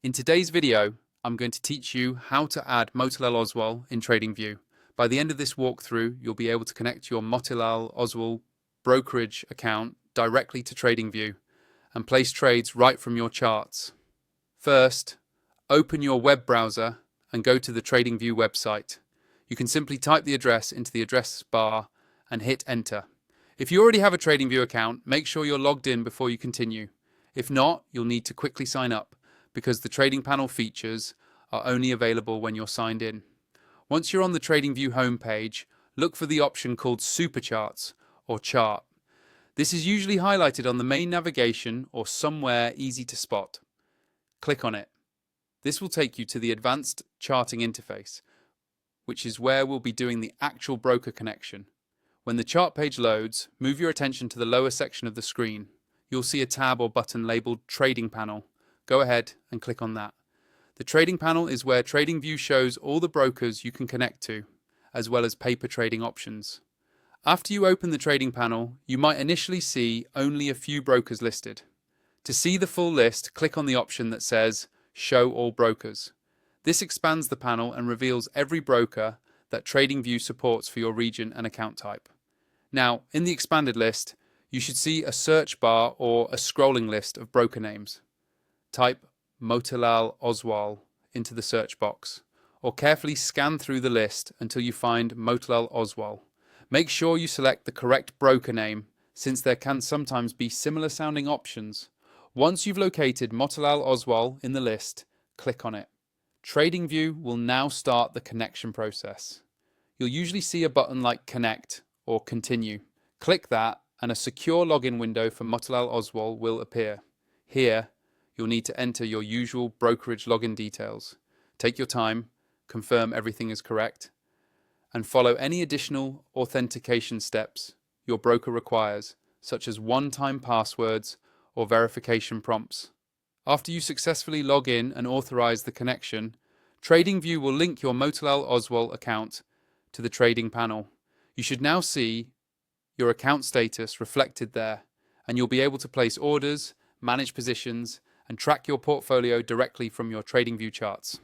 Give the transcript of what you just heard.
In today's video, I'm going to teach you how to add Motilal Oswal in Tradingview. By the end of this walkthrough, you'll be able to connect your Motilal Oswal brokerage account directly to Tradingview and place trades right from your charts. First, open your web browser and go to the Tradingview website. You can simply type the address into the address bar and hit enter. If you already have a Tradingview account, make sure you're logged in before you continue. If not, you'll need to quickly sign up, because the trading panel features are only available when you're signed in. Once you're on the Tradingview homepage, look for the option called Supercharts or Chart. This is usually highlighted on the main navigation or somewhere easy to spot. Click on it. This will take you to the advanced charting interface, which is where we'll be doing the actual broker connection. When the chart page loads, move your attention to the lower section of the screen. You'll see a tab or button labeled Trading Panel. Go ahead and click on that. The trading panel is where Tradingview shows all the brokers you can connect to, as well as paper trading options. After you open the trading panel, you might initially see only a few brokers listed. To see the full list, click on the option that says Show All Brokers. This expands the panel and reveals every broker that Tradingview supports for your region and account type. Now, in the expanded list, you should see a search bar or a scrolling list of broker names. Type Motilal Oswal into the search box, or carefully scan through the list until you find Motilal Oswal. Make sure you select the correct broker name, since there can sometimes be similar sounding options. Once you've located Motilal Oswal in the list, click on it. Tradingview will now start the connection process. You'll usually see a button like Connect or Continue. Click that and a secure login window for Motilal Oswal will appear. Here, you'll need to enter your usual brokerage login details. Take your time, confirm everything is correct, and follow any additional authentication steps your broker requires, such as one-time passwords or verification prompts. After you successfully log in and authorize the connection, Tradingview will link your Motilal Oswal account to the trading panel. You should now see your account status reflected there, and you'll be able to place orders, manage positions, and track your portfolio directly from your Tradingview charts.